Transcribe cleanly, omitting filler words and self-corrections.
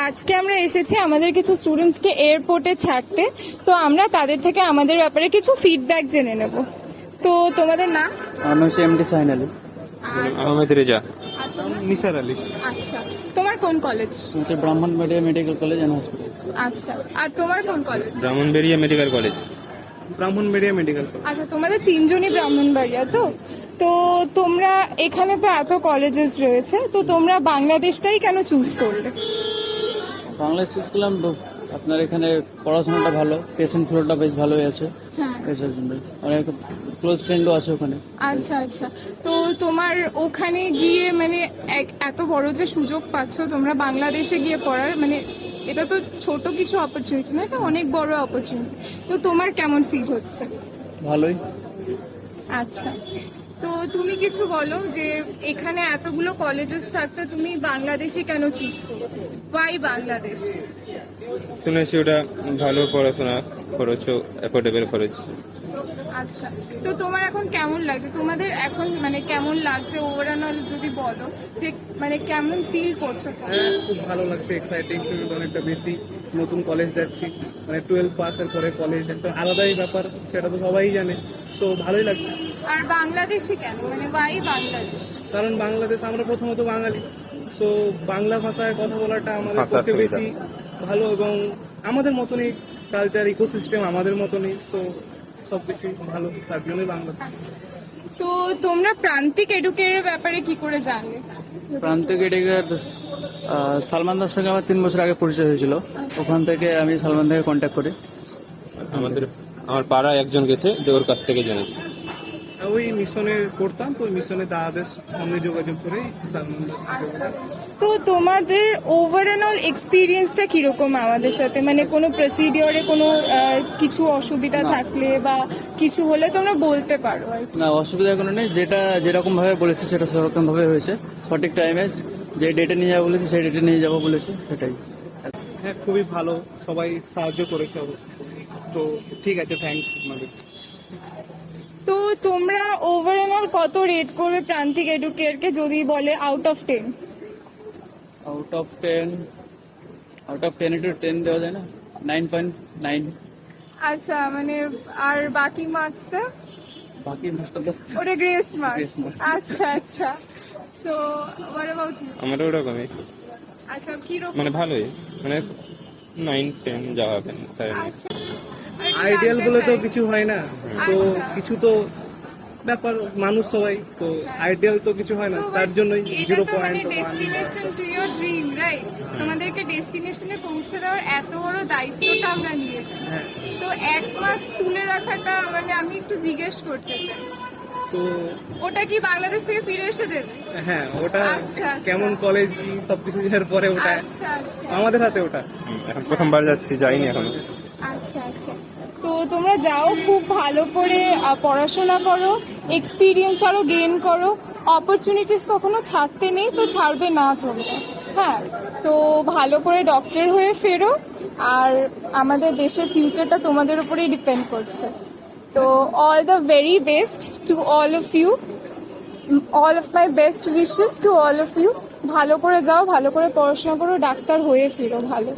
আজকে আমরা এসেছি আমাদের কিছু স্টুডেন্টসকে এয়ারপোর্টে ছাড়তে, তো আমরা তাদের থেকে আমাদের ব্যাপারে কিছু ফিডব্যাক জেনে নেব। তো তোমাদের নাম? আমার নাম হচ্ছে এমডি সাইন আলী। আহমেদ রেজা। নিসার আলী। আচ্ছা, তোমার কোন কলেজ? হচ্ছে Brahmanbaria medical college and hospital. আচ্ছা, আর তোমার কোন college? Brahmanbaria medical college. Brahmanbaria medical college. আচ্ছা, তোমাদের তিনজনই ব্রাহ্মণবাড়িয়া তো? তো তোমরা এখানে তো এত কলেজেস রয়েছে, তো তোমরা বাংলাদেশটাই কেন চুজ করলে? বাংলাদেশ চুজ করলাম আপনার এখানে পড়াশোনাটা ভালো, পেশেন্ট ফ্লোরটা বেশ ভালোই আছে, হ্যাঁ। এটার জন্য অনেক ক্লোজ ফ্রেন্ডও আছে ওখানে। আচ্ছা আচ্ছা, তো তোমার ওখানে গিয়ে মানে এত বড় যে সুযোগ পাচ্ছ তোমরা বাংলাদেশে গিয়ে পড়ার, মানে এটা তো ছোট কিছু অপরচুনিটি না, এটা অনেক বড় অপরচুনিটি। তো তোমার কেমন ফিল হচ্ছে? ভালোই। আচ্ছা, তো তুমি কিছু বলো যে এখানে এতগুলো কলেজেস থাকতে তুমি বাংলাদেশে কেন চুজ করো? ওয়াই বাংলাদেশ? শুনেছি ওটা ভালো পড়াশোনা, খরচও অ্যাফোর্ডেবল খরচ। আচ্ছা, তো তোমার এখন কেমন লাগছে? তোমাদের এখন মানে কেমন লাগছে ওভারঅল যদি বলো, যে মানে কেমন ফিল করছো? হ্যাঁ, খুব ভালো লাগছে, এক্সাইটিং অনেকটা বেশি। নতুন কলেজ যাচ্ছি, মানে 12 পাসের পরে কলেজ একটা আলাদাই ব্যাপার, সেটা তো সবাই জানে। সো ভালোই লাগছে। আর বাংলাদেশে কেন, মানে ওয়াই বাংলাদেশ? কারণ বাংলাদেশ, আমরা প্রথমত বাঙালি, সো বাংলা ভাষায় কথা বলাটা আমাদের ভাষার পক্ষে সুবিধা। বেশি ভালো, এবং আমাদের মতনই কালচার ইকোসিস্টেম আমাদের মতনই, সো সবকিছু ভালো, তার জন্যই বাংলাদেশ। তো তোমরা প্রান্তিক এডুকের ব্যাপারে কি করে জানলে? প্রান্তিক এডিকার সালমান দার সঙ্গে আমার 3 বছর আগে পরিচয় হয়েছিল, ওখান থেকে আমি সালমান দাকে কন্ট্যাক্ট করি। আমার পাড়ায় একজন গেছে, তো ওর কাছ থেকে জেনেছি। ওই মিশনে পড়তাম, তো ওই মিশনে দাদাদের সামনে যোগাযোগ করেই সালমান দা। আচ্ছা আচ্ছা, তো তোমাদের ওভারঅল এক্সপিরিয়েন্সটা কিরকম আমাদের সাথে? মানে কোনো প্রসিডিওরে কোনো কিছু অসুবিধা থাকলে বা কিছু হলে তোমরা বলতে পারো আর কি। না, অসুবিধা কোনো নেই, যেটা যেরকম ভাবে বলেছে সেটা সেরকম ভাবে হয়েছে। সঠিক টাইমে যে ডেটে নিয়ে যাবো বলেছে সেই ডেটে নিয়ে যাবো বলেছে, সেটাই। হ্যাঁ, খুবই ভালো, সবাই সাহায্য করেছে। তো ঠিক আছে, থ্যাঙ্কস আপনাদের। তো তোমরা ওভারঅল কত রেট করবে প্রান্তিক এডুকেয়ারকে যদি বলে আউট অফ 10? আউট অফ 10 একটু 10 দেওয়া যায় না? 9.9। আচ্ছা, মানে আর বাকি মার্কসটা? বাকি মাসটা তো ওটা গ্রেস Grace মার্কস। mark। আচ্ছা আচ্ছা, সো হোয়াট অ্যাবাউট ইউ? আমারও ওরকমই, আচ্ছা, কি রকম? মানে ভালোই, মানে 9-10 যাওয়া হবে না স্যার। আচ্ছা, আইডিয়াল বলে তো কিছু হয় না, সো আচ্ছা। কিছু তো ব্যাপার, মানুষ সবাই তো, আইডিয়াল তো কিছু হয় না, তার জন্যই 0.1। Destination to your dream, right? তোমাদেরকে ডেস্টিনেশনে পৌঁছে দেওয়ার এত বড় দায়িত্বটা আমরা নিয়েছি, হ্যাঁ। তো 1 মাস তুলে রাখাটা মানে আমি একটু জিজ্ঞেস করতে চাই, তো ওটা কি বাংলাদেশ থেকে ফিরে এসে দেবে? হ্যাঁ, ওটা আচ্ছা, আচ্ছা। কেমন কলেজ কি সবকিছু যাওয়ার পরে ওটা আচ্ছা আচ্ছা আমাদের হাতে, ওটা। এখন প্রথমবার যাচ্ছি, যাইনি এখনো। আচ্ছা আচ্ছা, তো তোমরা যাও, খুব ভালো করে পড়াশোনা করো, এক্সপিরিয়েন্স আরো গেইন করো। অপরচুনিটিস কখনো ছাড়তে নেই, তো ছাড়বে না তোমরা। হ্যাঁ, তো ভালো করে ডক্টর হয়ে ফেরো, আর আমাদের দেশের ফিউচারটা তোমাদের উপরেই ডিপেন্ড করছে। তো all the very best to all of you, all of my best wishes to all of you. ভালো করে যাও, ভালো করে পড়াশোনা করো, ডাক্তার হয়ে ফিরো ভালো।